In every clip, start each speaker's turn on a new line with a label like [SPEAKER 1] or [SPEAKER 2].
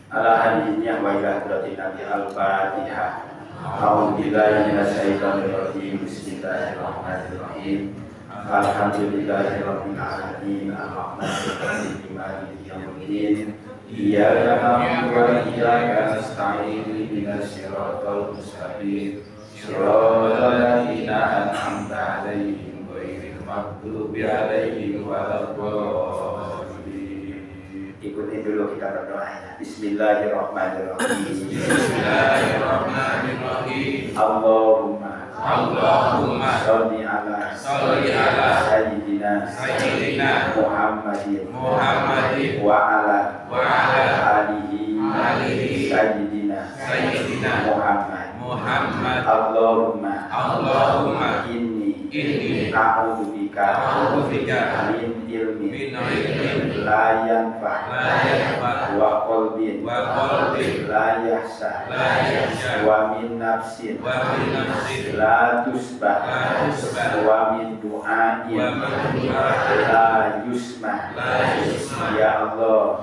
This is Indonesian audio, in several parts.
[SPEAKER 1] ala hadiyya wa ila hadratin nabi al-fatihah. A'udzubillahi minasyaitonir rajim. Bismillahirrahmanirrahim. Alhamdulillahirabbil alamin. Arrahmanirrahim. Maliki yaumiddin. Iyyaka na'budu wa iyyaka nasta'in. Ihdinas siratal mustaqim. Shiratal ladzina an'amta 'alaihim ghairil maghdubi 'alaihim waladdallin. Ikuti dulu kita berdoa. Bismillahirrahmanirrahim. Bismillahirrahmanirrahim. Allahumma sholli ala sayyidina Muhammadin wa ala alihi sayyidina Muhammad. Allahumma inni a'udzu bika min ilmin la yanfa wa qalbin la yahsa wa min nafsin la tusbah wa min du'ain la yusma. Ya Allah,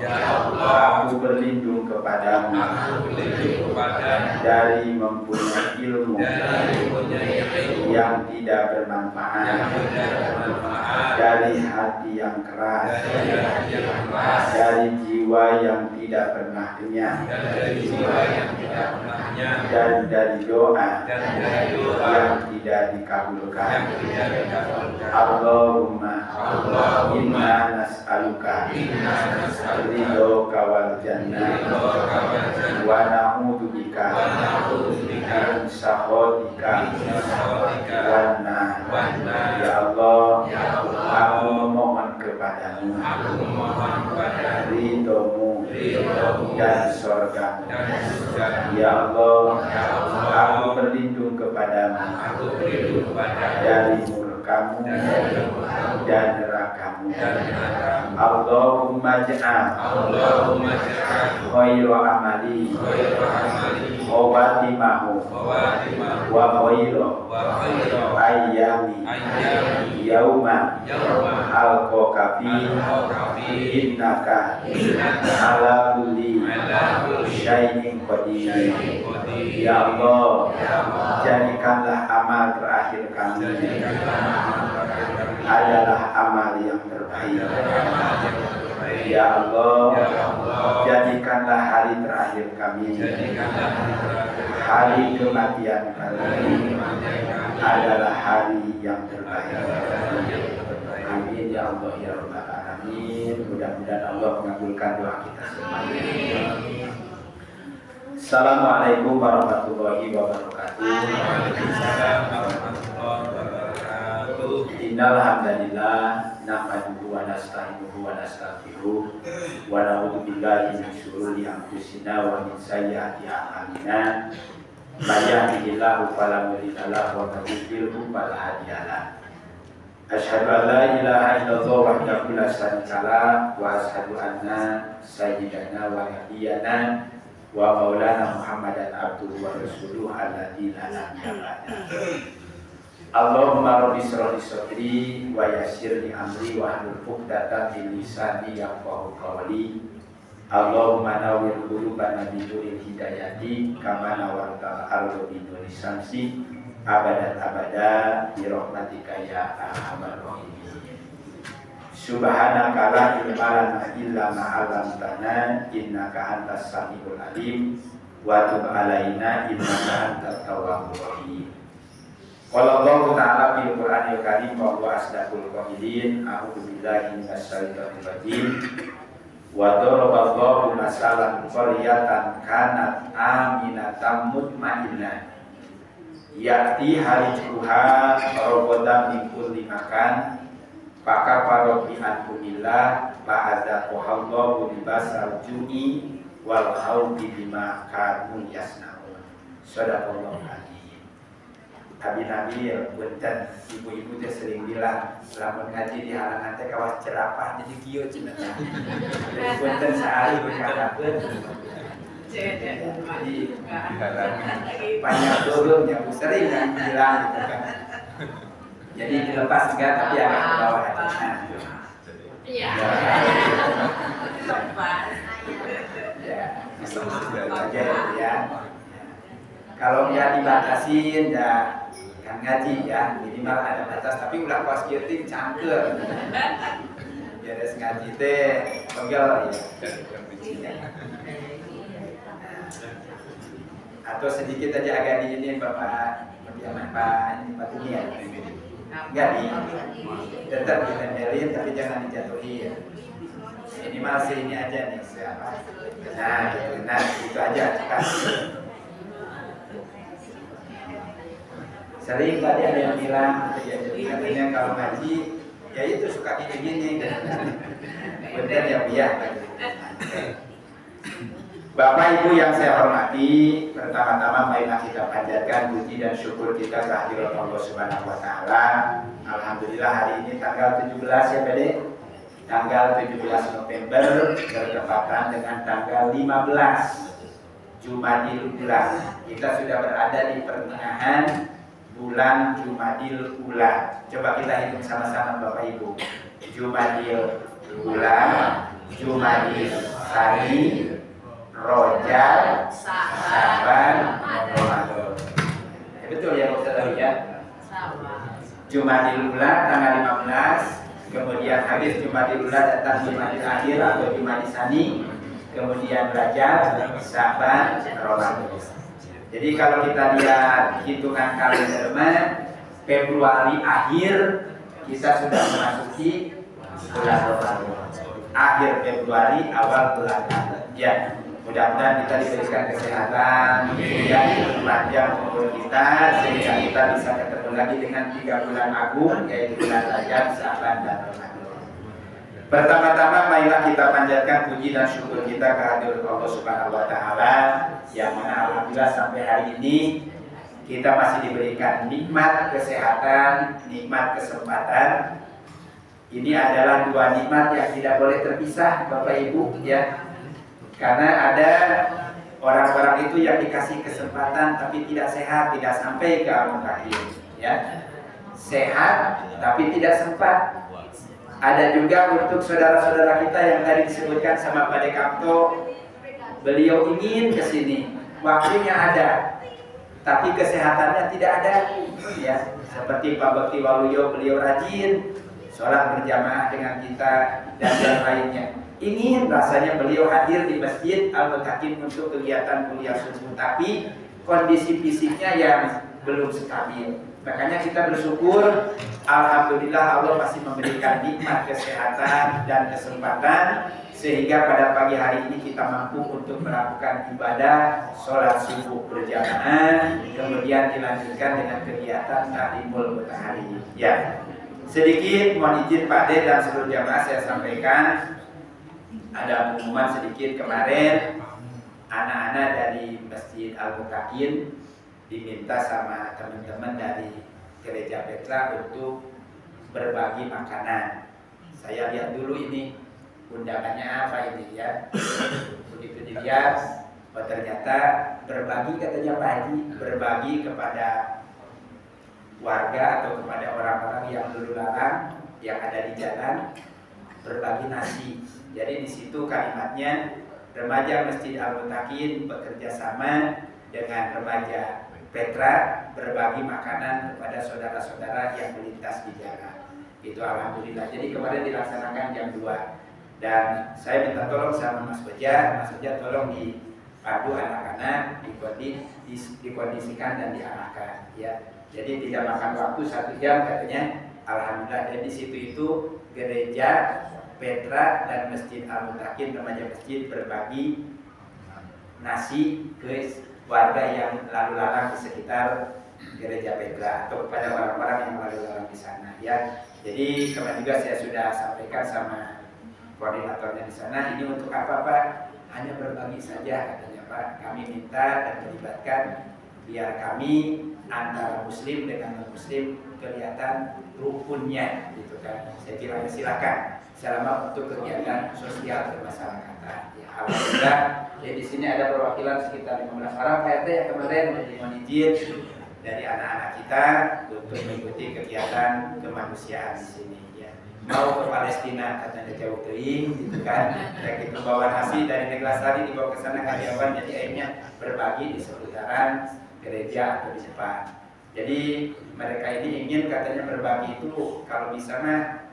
[SPEAKER 1] aku berlindung kepadamu dari mempunyai ilmu yang tidak bermanfaat, dari hati yang keras, dari jiwa yang tidak pernah kenyang, dan dari doa yang tidak dikabulkan. Allahumma inna nas'aluka ridhoka wal jannah wa na'udzu bika min sakhatika wan nar. Ya Allah, aku memohon kepadamu ridhomu dan surgamu. Ya Allah, aku berlindung kepadamu dari murkamu dan nerakamu. Allahumma ja'al khairu amali khawatimahu wa khairu ayyami yauma alqaka fi innaka ala kulli syai'in qadir. Ya Allah, jadikanlah amal terakhir kami adalah amal yang terbaik. Ya Allah, jadikanlah hari terakhir kami, hari kematian kami adalah hari yang terbaik. Amin ya Allah ya Rabbal alamin. Mudah-mudahan Allah mengabulkan doa kita semuanya. Assalamualaikum warahmatullahi wabarakatuh. Innal hamdalillah nahmaduhu wa nasta'inuhu wa nastaghfiruh wa na'udzu billahi min syururi anfusina wa min sayyiati a'malina. May yahdihillahu fala mudilla lahu wa may yudlilhu fala hadiya lahu. Asyhadu an la ilaha illallah wahdahu la syarika lahu wa asyhadu anna sayyidana wa nabiyyana wa maulana Muhammadan abduhu wa rasuluhu alladzi la nabiyya ba'dahu. Allahumma rabbi shrah li sadri wa yassir li amri wa hlul 'uqdatam min lisani yafqahu qawli. Allahumma nawwir qulubana bi nuril hidayati kama nawwartal arda bi nuri syamsi abadan abada bi rahmatika ya arhamar rahimin. Subhanaka la ilma lana illa ma 'allamtana innaka antas samiul alim wa tub 'alaina innaka antat tawwabur rahim. Qala Allah Ta'ala fil Qur'anil Karim wa huwa asdaqul qailin. A'udzu billahi minasyaitonir rajim. Wa daraballahu masalan qaryatan kanat aminatan mutmainnah ya'ti harizquha ragadan min kulli makan fakafarat bi anhumillah fa'adzaqahallahu libasal ju'i wal khawfi bima kanu yasnaun. Shadaqallahu alazim. Nabi punten ibu-ibu teh sering bilang lamun ngaji di halangan teh kawas cerapah jadi kieu cenah. Jadi punten sehari berkatakeun. Jadi banyak turun yang sering kan bilang gitu kan. Jadi dilepas juga tapi agak ke bawah hatinya. Iya. Lepas. Ya,
[SPEAKER 2] ya dibatasin dah kan ngaji ya minimal ada batas tapi ulah kuas kieu cangkel beres ngaji teh pegel ya atau sedikit aja agak di ini Bapak Pak Dunia enggak tetap ditempelin tapi jangan dijatuhin minimal ini aja nih siapa nah itu aja kan. Sering tadi ada yang bilang katanya kalau ngaji ya itu suka gini-gini bener ya biar Bapak Ibu yang saya hormati, pertama-tama marilah kita panjatkan puji dan syukur kita kehadirat Allah Subhanahu wa taala. Alhamdulillah hari ini tanggal 17 ya Bede. Tanggal 17 November bertepatan dengan tanggal 15 Jumadil Ula. Kita sudah berada di pertengahan bulan Jumadil Ula. Coba kita hitung sama-sama Bapak Ibu. Jumadil Ula, Jumadil Tsani, Rojab, Syaban, Ramadan. Ya, betul ya Ustaz ya. Jumadil Ula tanggal 15, kemudian habis Jumadil Ula datang Jumadil Akhir atau Jumadil Tsani, kemudian Rajab, Syaban, Ramadan. Jadi kalau kita lihat hitungan kalender Februari akhir kita sudah memasuki bulan Ramadan. Akhir Februari awal bulan Ramadan. Ya, mudah-mudahan kita diberikan kesehatan, dan panjang umur kita sehingga kita bisa ketemu lagi dengan 3 bulan agung yaitu bulan Rajab, Syaban dan Ramadan. Pertama-tama marilah kita panjatkan puji dan syukur kita kehadirat Allah Subhanahu wa taala yang mana alhamdulillah sampai hari ini kita masih diberikan nikmat kesehatan, nikmat kesempatan. Ini adalah 2 nikmat yang tidak boleh terpisah Bapak Ibu ya. Karena ada orang-orang itu yang dikasih kesempatan tapi tidak sehat, tidak sampai ke al-muqaddim ya. Sehat tapi tidak sempat. Ada juga untuk saudara-saudara kita yang tadi disebutkan sama Pak Dekamto, beliau ingin ke sini, waktunya ada, tapi kesehatannya tidak ada. Ya, seperti Pak Bakti Waluyo, beliau rajin sholat berjamaah dengan kita dan yang lainnya. Ingin rasanya beliau hadir di Masjid Al-Mutakin untuk kegiatan kuliah subuh, tapi kondisi fisiknya yang belum stabil. Makanya kita bersyukur, alhamdulillah Allah masih memberikan nikmat kesehatan dan kesempatan sehingga pada pagi hari ini kita mampu untuk melakukan ibadah sholat subuh berjamaah, kemudian dilanjutkan dengan kegiatan taklimul mutahari. Ya, sedikit mohon izin Pak De dan seluruh jamaah saya sampaikan ada pengumuman sedikit kemarin. Anak-anak dari Masjid Al-Mutakin diminta sama teman-teman dari Gereja Petra untuk berbagi makanan. Saya lihat dulu ini undangannya apa ini ya. Begitu dilihat, oh ternyata berbagi katanya Pak Haji, berbagi kepada warga atau kepada orang-orang yang lalu lalang yang ada di jalan, berbagi nasi. Jadi di situ kalimatnya remaja Masjid Al-Mutakin bekerja sama dengan remaja Petra berbagi makanan kepada saudara-saudara yang melintas di jalan. Itu alhamdulillah. Jadi kemarin dilaksanakan jam 2 dan saya minta tolong sama Mas Beja tolong dipadu anak-anak, dikondisikan dan diarahkan ya. Jadi tidak makan waktu 1 jam katanya. Alhamdulillah. Dan di situ itu gereja Petra dan Masjid Al-Mutakin remaja masjid berbagi nasi ke warga yang lalu lalang di sekitar gereja Petra atau kepada orang-orang yang lalu lalang di sana ya. Jadi kemarin juga saya sudah sampaikan sama koordinatornya di sana, ini untuk apa Pak? Hanya berbagi saja katanya Pak. Kami minta dan melibatkan biar kami antara muslim dengan non-muslim kelihatan rukunnya gitu kan. Saya kira silakan selama untuk kegiatan sosial bermasyarakatan. Ya, alhamdulillah. Jadi di sini ada perwakilan sekitar 15 orang Pak RT yang kemarin mohon izin dari anak-anak kita untuk mengikuti kegiatan kemanusiaan di sini. Ya. Mau ke Palestina katanya jauh teuing gitu kan. Kayak gitu bawa nasi dari Neglasari dibawa ke sana Karyawan, jadi akhirnya berbagi di seputaran gereja atau di depan. Jadi mereka ini ingin katanya berbagi itu kalau bisa mah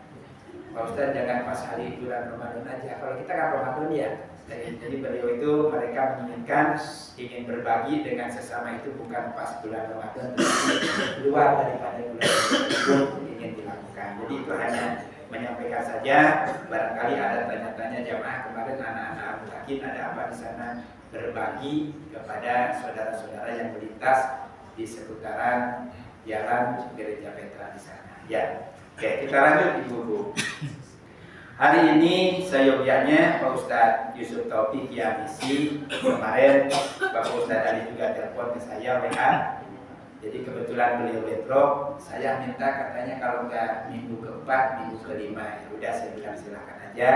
[SPEAKER 2] Pak Ustadz jangan pas hari bulan Ramadan aja. Kalau kita kan Ramadan ya. Jadi beliau itu mereka menginginkan ingin berbagi dengan sesama itu bukan pas bulan Ramadan, tapi luar daripada bulan Ramadan ingin dilakukan. Jadi itu hanya menyampaikan saja. Barangkali ada tanya-tanya jamaah kemarin anak-anak Abu Hakim ada apa di sana, berbagi kepada saudara-saudara yang melintas di seputaran jalan gereja Petra di sana. Ya, oke kita lanjut Ibu-ibu. Hari ini seyogyanya Pak Ustadz Yusuf Taufik yang isi. Kemarin Bapak Ustadz Ali juga telepon ke saya WA. Jadi kebetulan beliau bentrok. Saya minta katanya kalau nggak minggu keempat, minggu kelima. Ya udah saya bilang silakan aja.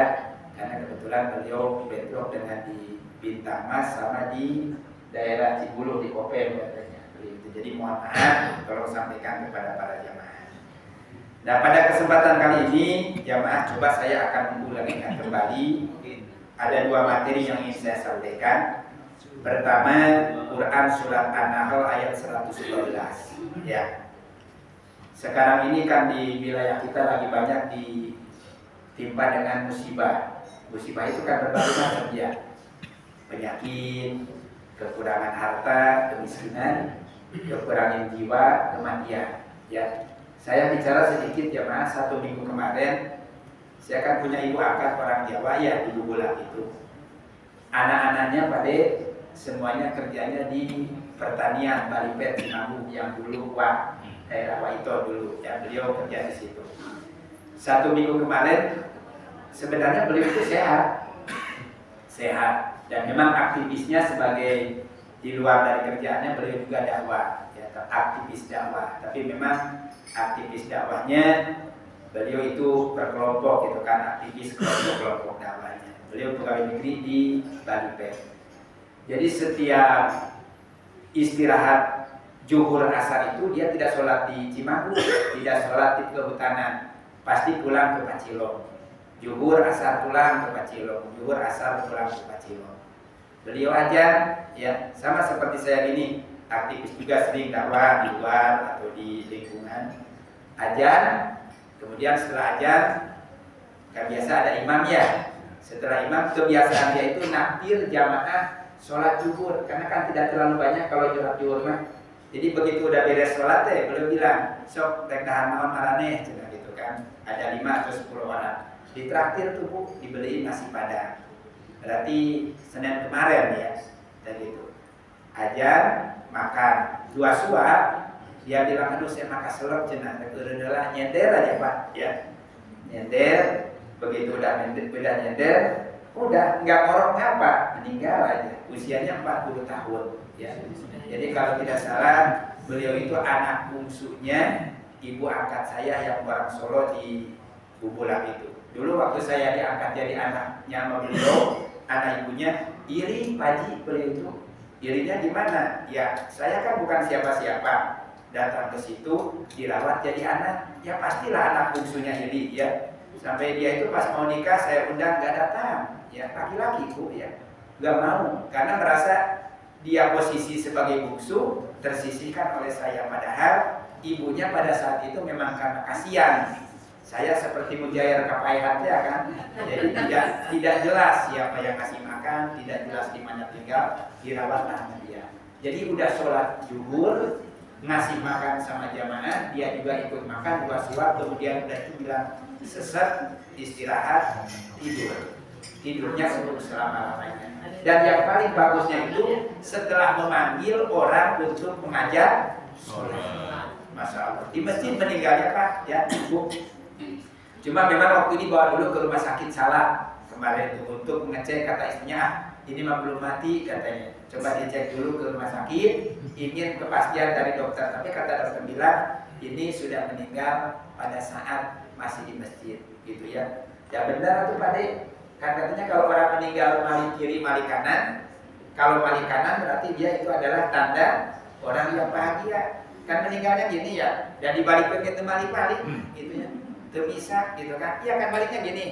[SPEAKER 2] Karena kebetulan beliau bentrok dengan di Bintang Mas sama di daerah Cibulu di Kopem katanya. Jadi mohon maaf, tolong sampaikan kepada para jamaah. Nah pada kesempatan kali ini jamaah coba saya akan mengulangikan kembali. Ada dua materi yang ingin saya sampaikan. Pertama Quran surat An-Nahl ayat 112. Ya. Sekarang ini kan di wilayah kita lagi banyak ditimpa dengan musibah. Musibah itu kan berbagai macam ya. Penyakit, kekurangan harta, kemiskinan, kekurangan jiwa, kematian. Ya. Saya bicara sedikit jamaah, 1 minggu kemarin saya kan punya ibu angkat orang Jawa ya di Bubulang itu. Anak-anaknya pada semuanya kerjanya di pertanian Balipet Sinambu yang dulu daerah Waito dulu ya, beliau kerja di situ. 1 minggu kemarin sebenarnya beliau itu sehat dan memang aktivisnya sebagai di luar dari kerjaannya beliau juga dakwah ya, aktivis dakwah, tapi memang aktivis dakwahnya beliau itu berkelompok gitu kan, aktivis kelompok dakwahnya. Beliau pegawai negeri di Balipet. Jadi setiap istirahat zuhur asar itu dia tidak sholat di Cimagu, tidak sholat di kehutanan, pasti pulang ke Pacilong. Zuhur asar pulang ke Pacilong, zuhur asar pulang ke Pacilong. Beliau aja ya sama seperti saya gini, aktivis juga sering dakwah di luar atau di lingkungan. Ajar, kemudian setelah ajar kan biasa ada imam ya. Setelah imam kebiasaan dia itu naktir jamaah sholat zuhur karena kan tidak terlalu banyak kalau sholat zuhur mah. Jadi begitu udah beres sholat beliau bilang sok rek dahan naon maraneh gitu kan. Ada 5 atau 10 orang. Ditraktir tuh Bu, dibeliin nasi padang. Berarti Senin kemarin ya. Dan gitu. Ajar, makan, 2 suap. Dia bilang, aduh saya makan selop cenah, kerendelah nyender aja Pak, ya nyender, begitu udah nyender, udah nggak ngorok apa, meninggal aja, usianya 40 tahun, ya. Jadi kalau tidak salah, beliau itu anak bungsunya ibu angkat saya yang orang Solo di Bubulang itu. Dulu waktu saya diangkat jadi anaknya sama beliau, anak ibunya iri Paji beliau itu, irinya gimana? Ya saya kan bukan siapa-siapa. Datang ke situ dirawat jadi anak, ya pastilah anak bungsunya iri ya. Sampai dia itu pas mau nikah saya undang nggak datang, ya laki-laki Bu ya, nggak mau karena merasa dia posisi sebagai bungsu tersisihkan oleh saya. Padahal ibunya pada saat itu memang karena kasihan saya seperti mujair kapaihan ya kan, jadi tidak jelas siapa yang kasih makan, tidak jelas di mana tinggal, dirawat sama dia. Jadi udah sholat zuhur ngasih makan sama jamaah, dia juga ikut makan 2 suap, kemudian udah itu bilang sesat, istirahat, tidurnya untuk selama-lamanya. Dan yang paling bagusnya itu setelah memanggil orang untuk mengajar sholat. Masya Allah, di masjid meninggalnya Pak ya Bu. Cuma memang waktu ini bawa dulu ke rumah sakit salah kemarin itu untuk mengecek, kata istrinya ini mah belum mati katanya. Coba dicek dulu ke rumah sakit, ingin kepastian dari dokter. Tapi kata dokter bilang ini sudah meninggal pada saat masih di masjid, gitu ya. Ya benar tuh Pak De. Kan katanya kalau orang meninggal mali kiri mali kanan, kalau mali kanan berarti dia itu adalah tanda orang yang bahagia. Kan meninggalnya gini ya, dan dibalikin ke mali-balik, gitu ya. Terpisah gitu kan. Iya kan baliknya gini.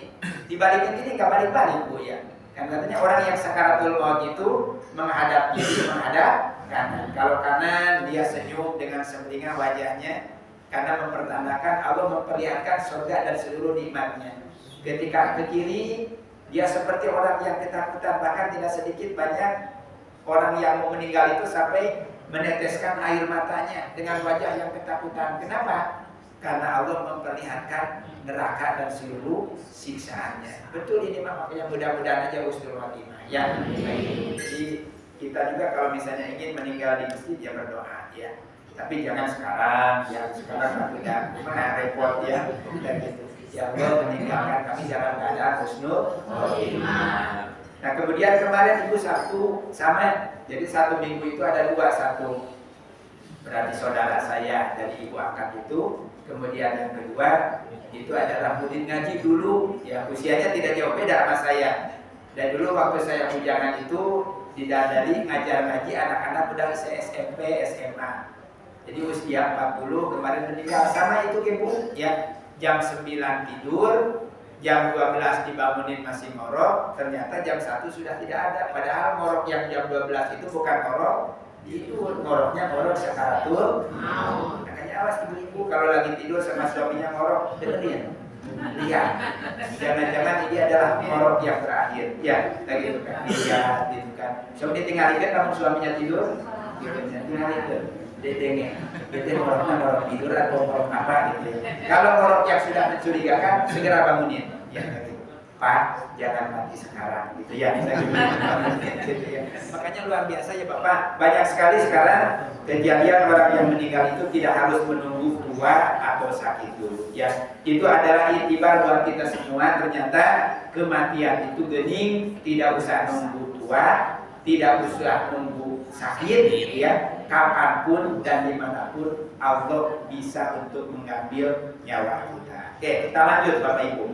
[SPEAKER 2] Dibalikin gini nggak balik-balik Bu ya. Kan katanya orang yang sakaratul maut itu menghadap kiri, menghadap kanan. Kalau kanan dia senyum dengan semeringah wajahnya karena mempertandakan Allah memperlihatkan surga dan seluruh nikmatnya. Ketika ke kiri dia seperti orang yang ketakutan, bahkan tidak sedikit banyak orang yang mau meninggal itu sampai meneteskan air matanya dengan wajah yang ketakutan. Kenapa? Karena Allah memperlihatkan neraka dan seluruh siksaannya. Betul ini makanya mudah-mudahan aja husnul khotimah ya. Jadi kita juga kalau misalnya ingin meninggal di masjid ya berdoa ya. Tapi jangan sekarang ya, sekarang udah repot ya. Dan gitu. Ya Allah meninggalkan kami dalam keadaan husnul khotimah. Nah kemudian kemarin Ibu Sabtu sama. Jadi 1 minggu itu ada 2, 1 berarti saudara saya dari ibu angkat itu. Kemudian yang kedua itu adalah murid ngaji dulu, ya usianya tidak jauh beda sama saya. Dan dulu waktu saya bujangan itu didadari ngajar ngaji anak-anak udah SMP, SMA. Jadi usia 40 kemarin meninggal. Sama itu Bu, ya jam 9 tidur, jam 12 dibangunin masih ngorok, ternyata jam 1 sudah tidak ada. Padahal ngorok yang jam 12 itu bukan ngorok tidur, ngoroknya ngorok sakaratul maut. Makanya awas ibu-ibu kalau lagi tidur sama suaminya ngorok, dengerin, lihat, jangan-jangan ini adalah ngorok yang terakhir, ya, kayak gitu kan, lihat, gitu kan. Suami ditinggalkan kamu suaminya tidur, gitu, tinggalkan, dedengnya, itu ngorok tidur atau ngorok apa gitu. Kalau ngorok yang sudah mencurigakan, segera bangunin, ya, kayak gitu. Pak, jangan mati sekarang, gitu ya. Gitu ya. Makanya luar biasa ya Bapak. Banyak sekali sekarang kejadian orang yang meninggal itu tidak harus menunggu tua atau sakit dulu. Ya, itu adalah itibar buat kita semua. Ternyata kematian itu gening, tidak usah nunggu tua, tidak usah nunggu sakit, ya. Kapanpun dan dimanapun Allah bisa untuk mengambil nyawa kita. Oke, kita lanjut Bapak Ibu.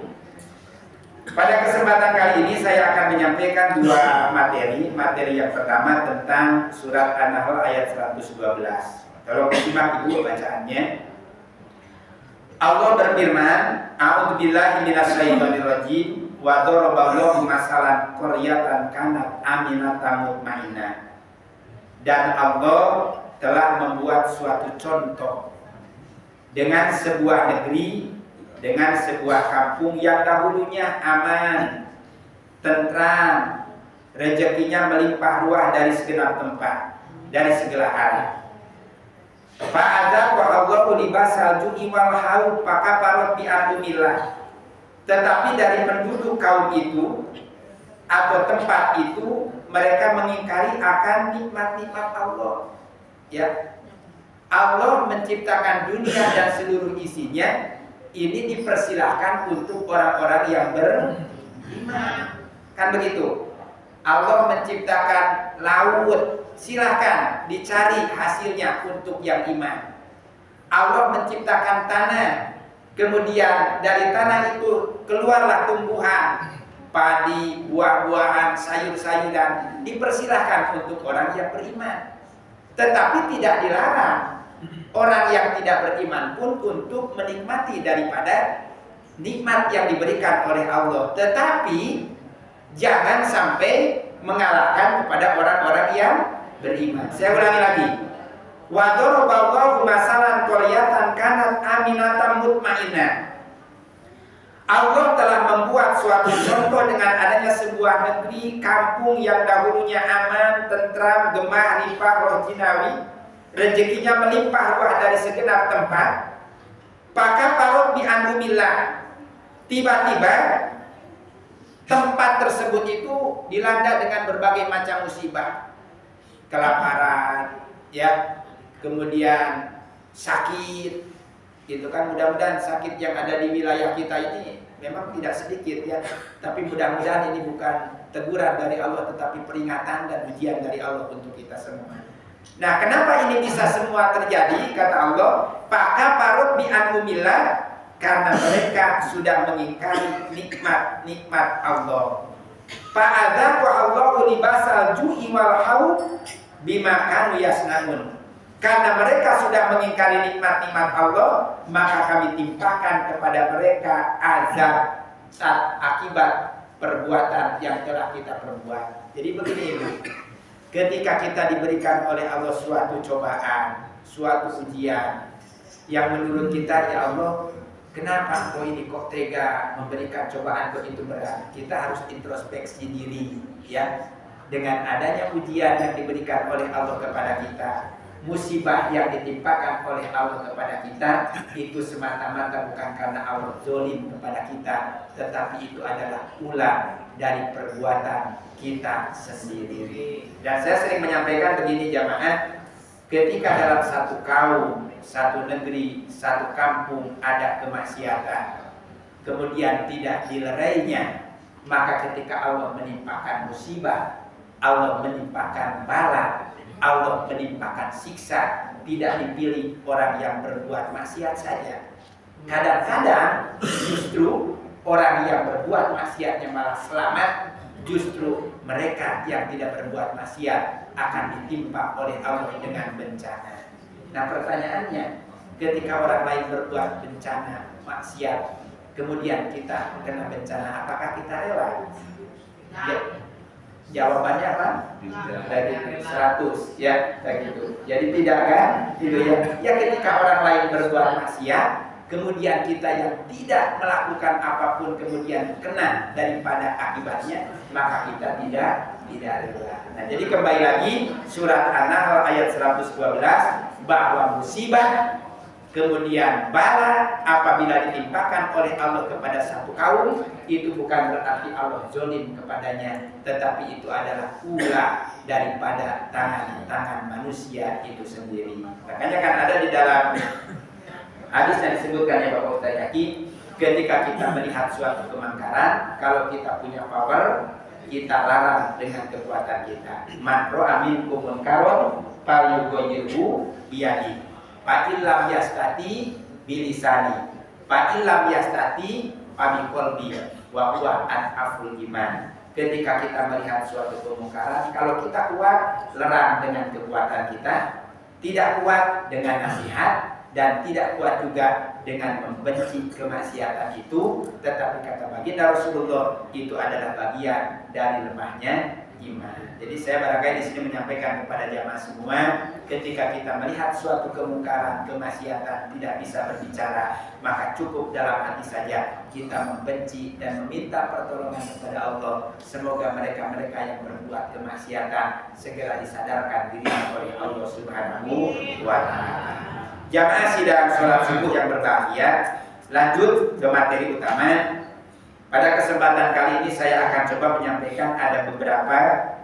[SPEAKER 2] Pada kesempatan kali ini saya akan menyampaikan 2 materi. Materi yang pertama tentang surat An-Nahl ayat 112. Kalau disimak dulu bacaannya. Allah berfirman, A'udzubillahi minasyaitonirrajim, wa daraballahu masalan qaryatan kanat aminatan mutmainnah. Dan Allah telah membuat suatu contoh dengan sebuah negeri, dengan sebuah kampung yang dahulunya aman, tentram, rezekinya melimpah ruah dari segenap tempat, dari segala arah. Fa'adza wa Allahu libasal ju'i wal haud fakafarat bi anumillah. Tetapi dari penduduk kaum itu atau tempat itu mereka mengingkari akan nikmat-nikmat Allah. Ya. Allah menciptakan dunia dan seluruh isinya. Ini dipersilahkan untuk orang-orang yang beriman. Kan begitu. Allah menciptakan laut, silahkan dicari hasilnya untuk yang iman. Allah menciptakan tanah, kemudian dari tanah itu keluarlah tumbuhan, padi, buah-buahan, sayur-sayuran, dipersilahkan untuk orang yang beriman. Tetapi tidak dilarang orang yang tidak beriman pun untuk menikmati daripada nikmat yang diberikan oleh Allah. Tetapi jangan sampai mengalahkan kepada orang-orang yang beriman. Saya ulangi lagi. Wa daraballahu masalan qaryatan kanat aminatan mutmainnah. Allah telah membuat suatu contoh dengan adanya sebuah negeri, kampung yang dahulunya aman, tentram, gemah, limpah, roh jinawi, rezekinya melimpah ruah dari segenap tempat. Maka parot bi anumillah. Tiba-tiba tempat tersebut itu dilanda dengan berbagai macam musibah, kelaparan, ya, kemudian sakit, gitu kan. Mudah-mudahan sakit yang ada di wilayah kita ini memang tidak sedikit ya, tapi mudah-mudahan ini bukan teguran dari Allah, tetapi peringatan dan ujian dari Allah untuk kita semua. Nah, kenapa ini bisa semua terjadi? Kata Allah, maka parut bi anumillah, karena mereka sudah mengingkari nikmat-nikmat Allah. Fa'adzaqa Allahu libasal ju'i wal haud bima kanu yasnaun. Karena mereka sudah mengingkari nikmat-nikmat Allah, maka kami timpakan kepada mereka azab akibat perbuatan yang telah kita perbuat. Jadi begini Ibu, ketika kita diberikan oleh Allah suatu cobaan, suatu ujian yang menurut kita, ya Allah, kenapa kau ini kok tega memberikan cobaan begitu berat? Kita harus introspeksi diri, ya. Dengan adanya ujian yang diberikan oleh Allah kepada kita, musibah yang ditimpakan oleh Allah kepada kita, itu semata-mata bukan karena Allah zolim kepada kita, tetapi itu adalah ulah dari perbuatan kita sendiri. Dan saya sering menyampaikan begini jamaah, ketika dalam satu kaum, satu negeri, satu kampung ada kemaksiatan, kemudian tidak dilerainya, maka ketika Allah menimpakan musibah, Allah menimpakan bala, Allah menimpakan siksa, tidak dipilih orang yang berbuat maksiat saja. Kadang-kadang justru orang yang berbuat maksiatnya malah selamat, justru mereka yang tidak berbuat maksiat akan ditimpa oleh Allah dengan bencana. Nah pertanyaannya, ketika orang lain berbuat bencana, maksiat, kemudian kita kena bencana, apakah kita rela? Ya. Jawabannya apa? Dari 100 ya, kayak gitu. Jadi tidak kan? Gitu ya. Ya ketika orang lain berbuat maksiat, kemudian kita yang tidak melakukan apapun kemudian kena daripada akibatnya, maka kita tidak rela. Nah, jadi kembali lagi surat An-Nahl ayat 112, bahwa musibah kemudian bala apabila ditimpakan oleh Allah kepada satu kaum, itu bukan berarti Allah zolim kepadanya, tetapi itu adalah ulah daripada tangan-tangan manusia itu sendiri. Makanya kan ada di dalam hadis yang disebutkan ya Bapak Ustaz Yaki, ketika kita melihat suatu kemungkaran, kalau kita punya power, kita larang dengan kekuatan kita. Man ra'a minkum munkaran falyughayyirhu biyadihi, fa illam yastati bilisani, fa illam yastati biqalbi wa huwa ad'aful iman. Ketika kita melihat suatu kemungkaran, kalau kita kuat, lerang dengan kekuatan kita, tidak kuat dengan nasihat, dan tidak kuat juga dengan membenci kemaksiatan itu, tetapi kata baginda Rasulullah, itu adalah bagian dari lemahnya iman. Jadi saya barangkali di sini menyampaikan kepada jamaah semua, ketika kita melihat suatu kemungkaran, kemaksiatan, tidak bisa berbicara, maka cukup dalam hati saja kita membenci dan meminta pertolongan kepada Allah. Semoga mereka-mereka yang berbuat kemaksiatan segera disadarkan dirinya oleh Allah Subhanahu wa Ta'ala. Jamaah sidang sholat subuh yang berbahagia, lanjut ke materi utama. Pada kesempatan kali ini saya akan coba menyampaikan ada beberapa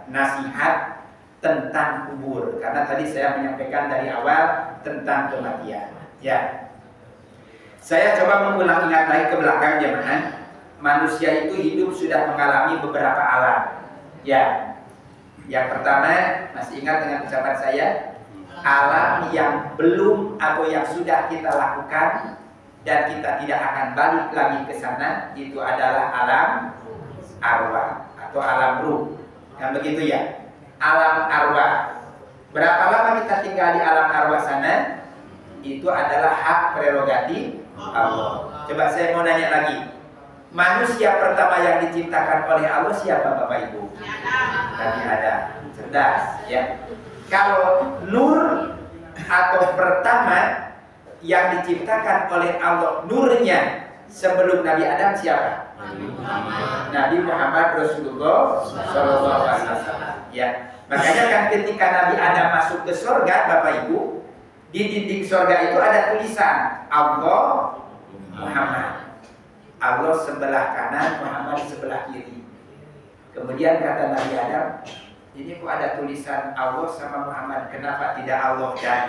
[SPEAKER 2] nasihat tentang kubur, karena tadi saya menyampaikan dari awal tentang kematian. Ya, saya coba mengulang ingat lagi ke belakang jemaah. Manusia itu hidup sudah mengalami beberapa alam. Ya, yang pertama masih ingat dengan ucapan saya, alam yang belum atau yang sudah kita lakukan dan kita tidak akan balik lagi ke sana, itu adalah alam arwah atau alam ruh. Yang begitu ya, alam arwah. Berapa lama kita tinggal di alam arwah sana, itu adalah hak prerogatif Allah. Coba saya mau nanya lagi, manusia pertama yang diciptakan oleh Allah siapa Bapak Ibu? Nabi Adam. Cerdas ya. Kalau nur atau pertama yang diciptakan oleh Allah, nurnya sebelum Nabi Adam siapa? Nabi Muhammad Rasulullah Sallallahu Alaihi Wasallam. Ya, makanya kan ketika Nabi Adam masuk ke surga, Bapak Ibu, di dinding surga itu ada tulisan Allah Muhammad. Allah sebelah kanan, Muhammad sebelah kiri. Kemudian kata Nabi Adam, ini kok ada tulisan Allah sama Muhammad, kenapa tidak Allah dan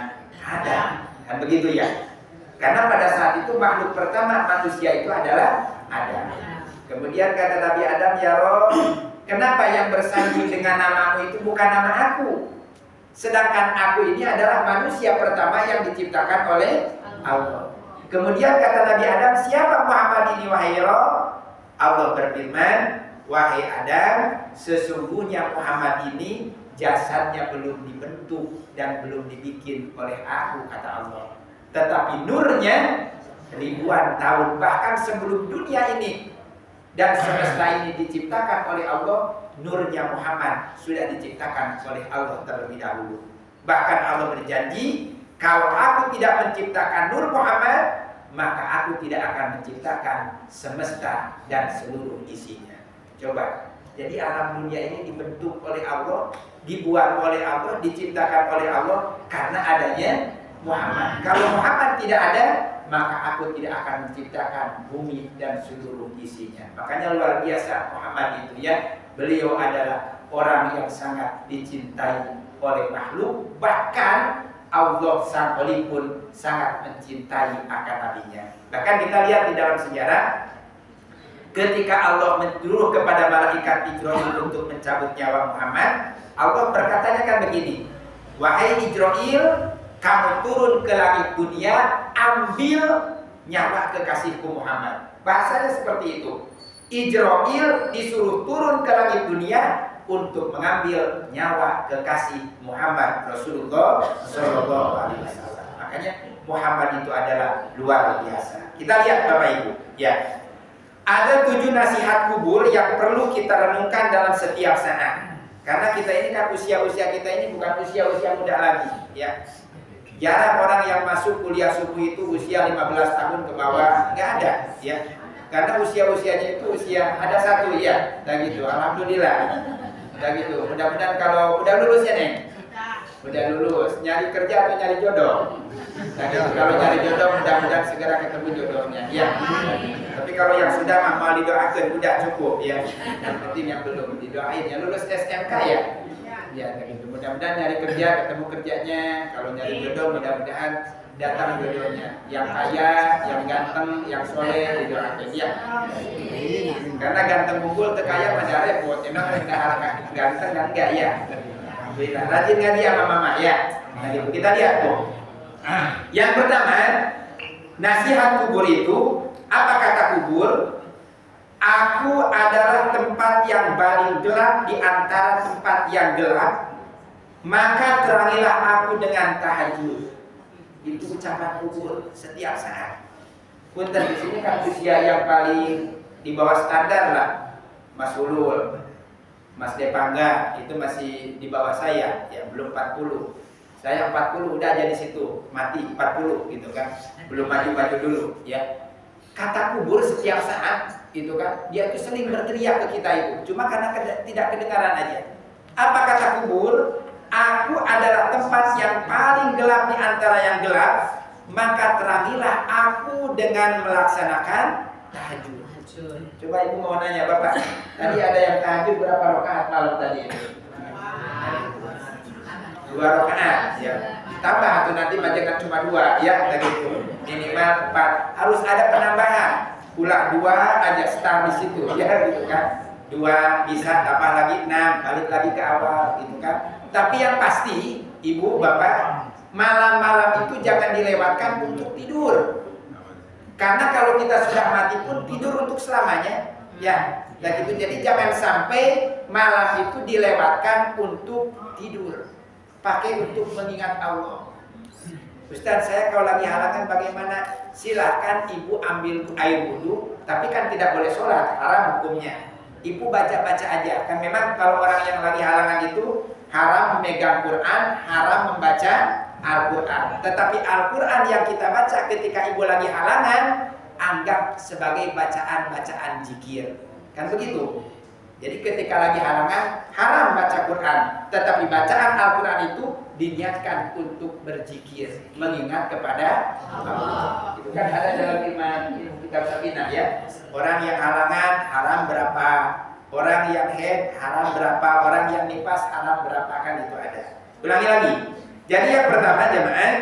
[SPEAKER 2] Adam? Kan begitu ya. Karena pada saat itu makhluk pertama manusia itu adalah Adam. Kemudian kata Nabi Adam, ya Rob, kenapa yang bersanding dengan namamu itu bukan nama aku? Sedangkan aku ini adalah manusia pertama yang diciptakan oleh Allah. Kemudian kata Nabi Adam, siapa Muhammad ini wahai Rob? Allah berfirman, wahai Adam, sesungguhnya Muhammad ini jasadnya belum dibentuk dan belum dibikin oleh aku, kata Allah. Tetapi nurnya ribuan tahun, bahkan sebelum dunia ini dan semesta ini diciptakan oleh Allah, nurnya Muhammad sudah diciptakan oleh Allah terlebih dahulu. Bahkan Allah berjanji, kalau aku tidak menciptakan nur Muhammad, maka aku tidak akan menciptakan semesta dan seluruh isinya. Coba, jadi alam dunia ini dibentuk oleh Allah, dibuat oleh Allah, diciptakan oleh Allah karena adanya Muhammad. Kalau Muhammad tidak ada, maka aku tidak akan menciptakan bumi dan seluruh isinya. Makanya luar biasa Muhammad itu ya. Beliau adalah orang yang sangat dicintai oleh makhluk, bahkan Allah Sang Wali pun sangat mencintai akan nabinya. Bahkan kita lihat di dalam sejarah, ketika Allah menyuruh kepada malaikat Jibril untuk mencabut nyawa Muhammad, Allah berkatanya kan begini, wahai Jibril, kamu turun ke langit dunia, ambil nyawa kekasihku Muhammad. Bahasanya seperti itu. Jibril disuruh turun ke langit dunia untuk mengambil nyawa kekasih Muhammad Rasulullah Shallallahu Alaihi Wasallam. Makanya Muhammad itu adalah luar biasa. Kita lihat Bapak Ibu, ya. Ada 7 nasihat kubur yang perlu kita renungkan dalam setiap saat. Karena kita ini kan usia-usia kita ini bukan usia-usia muda lagi, ya. Jarang orang yang masuk kuliah subuh itu usia 15 tahun ke bawah, nggak ada, ya. Karena usia-usianya itu usia ada satu, ya, dan gitu. Alhamdulillah, udah gitu. Mudah-mudahan kalau udah lulus ya Neng, udah lulus, nyari kerja atau nyari jodoh. Nah, gitu. Kalau nyari jodoh, mudah-mudahan segera ketemu jodohnya, ya. Tapi kalau yang sudah mau didoakan, udah cukup, ya. Yang penting yang belum didoain, yang lulus SMK ya. Ya, gitu. Mudah-mudahan nyari kerja, ketemu kerjanya. Kalau nyari jodoh, mudah-mudahan datang jodohnya. Yang kaya, yang ganteng, yang soleh, didoakan ya. Karena ganteng bungkul, terkaya pada repot. Emang enggak ganteng kan enggak ya. Alhamdulillah. Rajin ngaji sama mama ya. Nah, gitu. Kita lihat tuh. Yang pertama, nasihat kubur itu, apa kata kubur? Aku adalah tempat yang paling gelap di antara tempat yang gelap, maka terangilah aku dengan tahajud. Itu ucapan kubur setiap saat. Punten di sini kan usia yang paling di bawah standar lah. Mas Ulul, Mas Depangga itu masih di bawah saya, ya belum 40. Saya 40 udah aja di situ, mati 40 gitu kan. Belum maju-maju dulu, ya. Kata kubur setiap saat itu kan, dia itu sering berteriak ke kita itu, cuma karena tidak kedengaran aja. Apa kata kubur? Aku adalah tempat yang paling gelap di antara yang gelap, maka terangilah aku dengan melaksanakan tahajud. Coba ibu mau nanya bapak, tadi ada yang tahajud berapa rakaat malam tadi? 2 rakaat, ya. Tambah atau nanti jangan cuma 2, ya, begitu. Minimal 4. Harus ada penambahan. Pula 2 aja start di situ, ya, gitu kan. 2 bisa tambah lagi 6, balik lagi ke awal, gitu kan. Tapi yang pasti, ibu, bapak, malam-malam itu jangan dilewatkan untuk tidur. Karena kalau kita sudah mati pun tidur untuk selamanya, ya. Dan gitu. Jadi jangan sampai malam itu dilewatkan untuk tidur. Pakai untuk mengingat Allah. Ustaz, saya kalau lagi halangan bagaimana? Silahkan ibu ambil air wudhu, tapi kan tidak boleh sholat, haram hukumnya. Ibu baca-baca aja. Kan memang kalau orang yang lagi halangan itu haram memegang Quran, haram membaca Al-Quran. Tetapi Al-Quran yang kita baca ketika ibu lagi halangan, anggap sebagai bacaan-bacaan zikir. Kan begitu? Jadi ketika lagi halangan, haram baca Quran. Tetapi bacaan Al-Quran itu diniatkan untuk berzikir, mengingat kepada Allah. Itu kan ada dalam kitab Sabina, ya. Orang yang halangan haram berapa, orang yang head haram berapa, orang yang nifas haram berapa, kan itu ada. Ulangi lagi. Jadi yang pertama jemaah,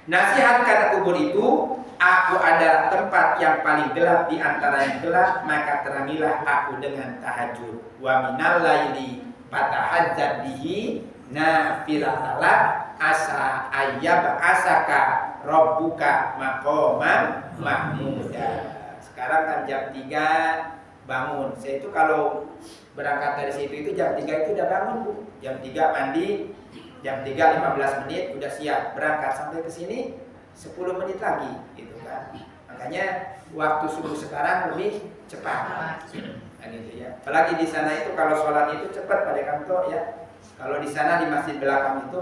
[SPEAKER 2] nasihat kata kubur itu, aku adalah tempat yang paling gelap di antara yang gelap, maka terangilah aku dengan tahajud. Wa minal laili fatahadzat bihi nafilatalah asa ayyab asaka rabbuka maqaman mahmuda. Sekarang kan jam 3 bangun. Saya itu kalau berangkat dari situ itu jam 3 itu udah bangun, Bu. Jam 3 mandi, jam 3 15 menit udah siap berangkat sampai ke sini 10 menit lagi gitu kan. Makanya waktu subuh sekarang lebih cepat. Nah, gitu ya. Apalagi di sana itu kalau sholat itu cepat pada kantor ya. Kalau di sana di masjid belakang itu,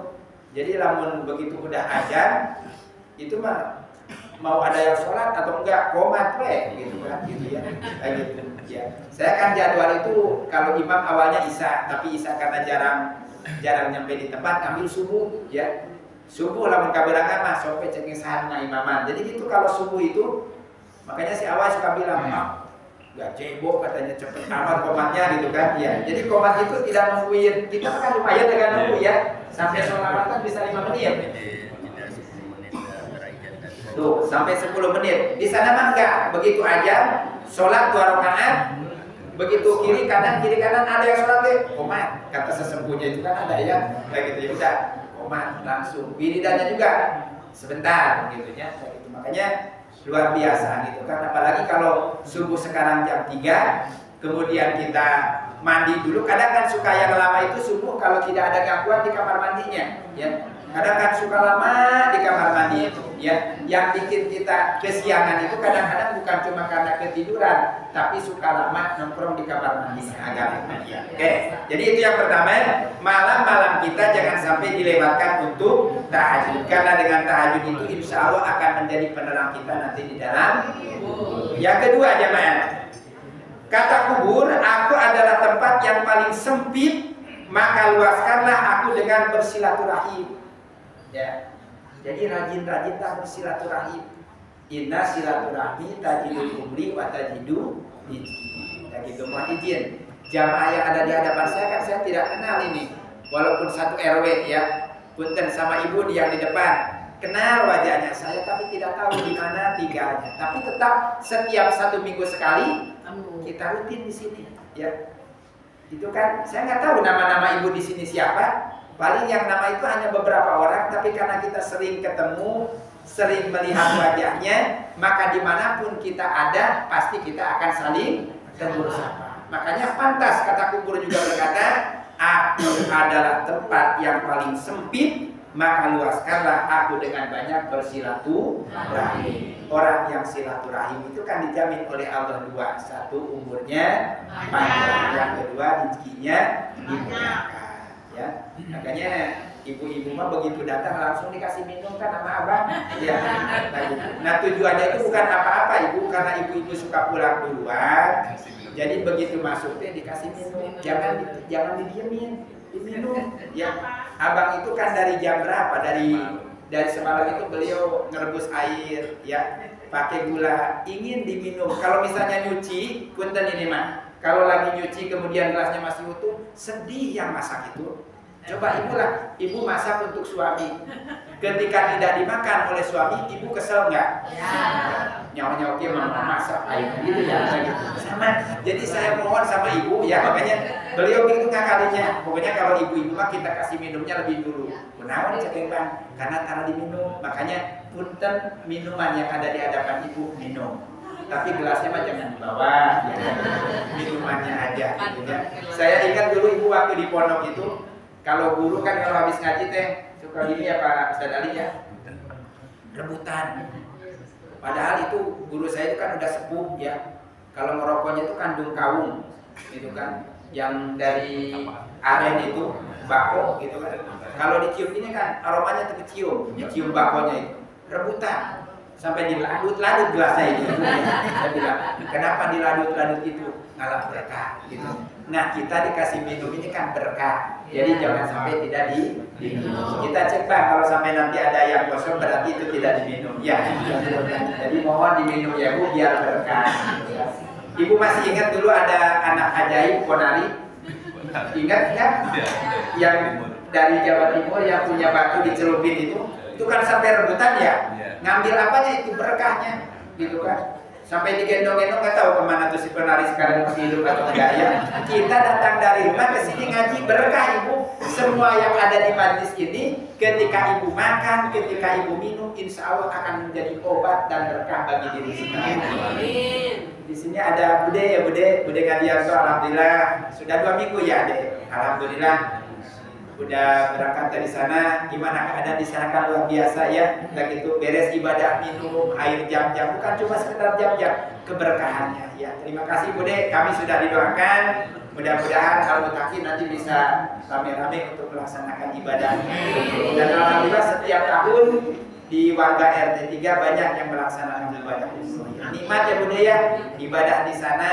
[SPEAKER 2] jadi lamun begitu udah azan itu mah mau ada yang sholat atau enggak komat gitu kan, gitu ya. Kayak gitu ya. Saya kan jadwal itu kalau imam awalnya isya, tapi isya karena jarang nyampe di tempat ambil subuh ya. Subuh lamun kaberangan mah sampai cengeng sana imaman. Jadi gitu kalau subuh itu makanya si awal suka bilang, nggak cebok katanya cepet amat komatnya gitu kan ya. Jadi komat itu tidak nungguin, kita kan lumayan dengan nunggu ya sampai sholawatan bisa 5 menit tuh sampai 10 menit. Di sana mah enggak, begitu aja sholat 2 rakaat, begitu kiri kanan ada yang sholat komat, kata sesempuhnya itu kan ada ya kayak gitu ya udah komat langsung. Wiridannya juga sebentar gitu ya kayak gitu. Makanya luar biasa gitu kan, apalagi kalau subuh sekarang jam 3 kemudian kita mandi dulu. Kadang kan suka yang lama itu subuh kalau tidak ada gangguan di kamar mandinya ya, kadang kan suka lama di kamar mandi itu ya. Yang bikin kita kesiangan itu kadang-kadang bukan cuma karena ketiduran, tapi suka lama nongkrong di kamar mandi agak ya. Oke, jadi itu yang pertama, malam-malam kita jangan sampai dilewatkan untuk tahajud, karena dengan tahajud itu insya Allah akan menjadi penerang kita nanti di dalam. Yang kedua jemaah, kata kubur, aku adalah tempat yang paling sempit, maka luaskanlah aku dengan bersilaturahim ya. Jadi rajin-rajinlah bersilaturahim. Inna silaturahmi tajidul umri wa tajidu rizki. Ya gitu, mohon izin. Jamaah yang ada di hadapan saya kan saya tidak kenal ini. Walaupun satu RW ya. Punten sama ibu yang di depan. Kenal wajahnya saya tapi tidak tahu di mana tinggalnya. Tapi tetap setiap 1 minggu sekali kita rutin di sini ya. Itu kan saya nggak tahu nama-nama ibu di sini siapa. Paling yang nama itu hanya beberapa orang, tapi karena kita sering ketemu, sering melihat wajahnya, maka dimanapun kita ada, pasti kita akan saling tegur sapa. Makanya pantas kata kubur juga berkata, aku adalah tempat yang paling sempit, maka luaskanlah aku dengan banyak bersilaturahim. Orang yang silaturahim itu kan dijamin oleh Allah 2. 1 umurnya panjang, yang kedua rezekinya dimuliakan. Ya, makanya ibu-ibu mah begitu datang langsung dikasih minum kan sama abang. Ya, nah tujuannya itu bukan apa-apa ibu, karena ibu-ibu suka pulang duluan. Jadi begitu masuk dikasih minum, jangan didiemin, diminum. Ya, abang itu kan dari jam berapa? Dari semalam itu beliau ngerebus air, ya, pakai gula, ingin diminum. Kalau misalnya nyuci, punten ini mah. Kalau lagi nyuci kemudian gelasnya masih utuh, sedih yang masak itu. Coba ibu masak untuk suami. Ketika tidak dimakan oleh suami, ibu kesel nggak? Ya. Nyawa-nyawa dia mau masak air gitu ya. Sama. Jadi saya mohon sama ibu ya, makanya beliau begitu ngakalinya. Pokoknya kalau ibu-ibu mah kita kasih minumnya lebih dulu. Kenapa cekeng bang? Karena taruh diminum. Makanya punten minuman yang ada di hadapan ibu minum. Tapi gelasnya mah jangan dibawa, ya. Minumannya aja gitu ya. Saya ingat dulu ibu waktu di pondok itu, kalau guru kan kalau habis ngaji teh suka gini ya Pak Ustadz Ali ya, rebutan. Padahal itu guru saya itu kan udah sepuh ya. Kalau ngerokoknya itu kandung kawung, gitu kan, yang dari aren itu bako gitu kan. Kalau dicium ini kan aromanya tercium, dicium bakonya itu rebutan. Sampai diladut-ladut gelasnya itu. Saya bilang, kenapa diladut-ladut itu? Ngalah berkah gitu. Nah, kita dikasih minum ini kan berkah. Jadi jangan sampai tidak diminum. Kita cek Bang, kalau sampai nanti ada yang kosong berarti itu tidak diminum. Ya. Jadi mohon diminum ya Bu biar berkah. Ibu masih ingat dulu ada anak ajaib Ponari? Ingat ya? Yang dari Jawa Timur yang punya batu dicelupin itu kan sampai rebutan ya. Ngambil apanya itu berkahnya gitu kan, sampai digendong-gendong nggak tahu kemana tuh si penari sekarang masih hidup atau enggak ya. Kita datang dari rumah ke sini ngaji berkah ibu. Semua yang ada di majlis ini ketika ibu makan, ketika ibu minum, insya Allah akan menjadi obat dan berkah bagi diri kita. Di sini ada Bude ya Bude Ngadianto, alhamdulillah sudah 2 minggu ya Ade, alhamdulillah. udah berangkat dari sana, gimana keadaan di sana? Kan luar biasa ya. Udah gitu beres ibadah, minum air jam-jam, bukan cuma sekedar jam-jam, keberkahannya ya. Terima kasih Bude, kami sudah didoakan. Mudah-mudahan Al-Mutakin nanti bisa rame-rame untuk melaksanakan ibadah. Dan alhamdulillah setiap tahun di warga RT 3 banyak yang melaksanakan ibadah. Nikmat ya Bunda ya, ibadah di sana,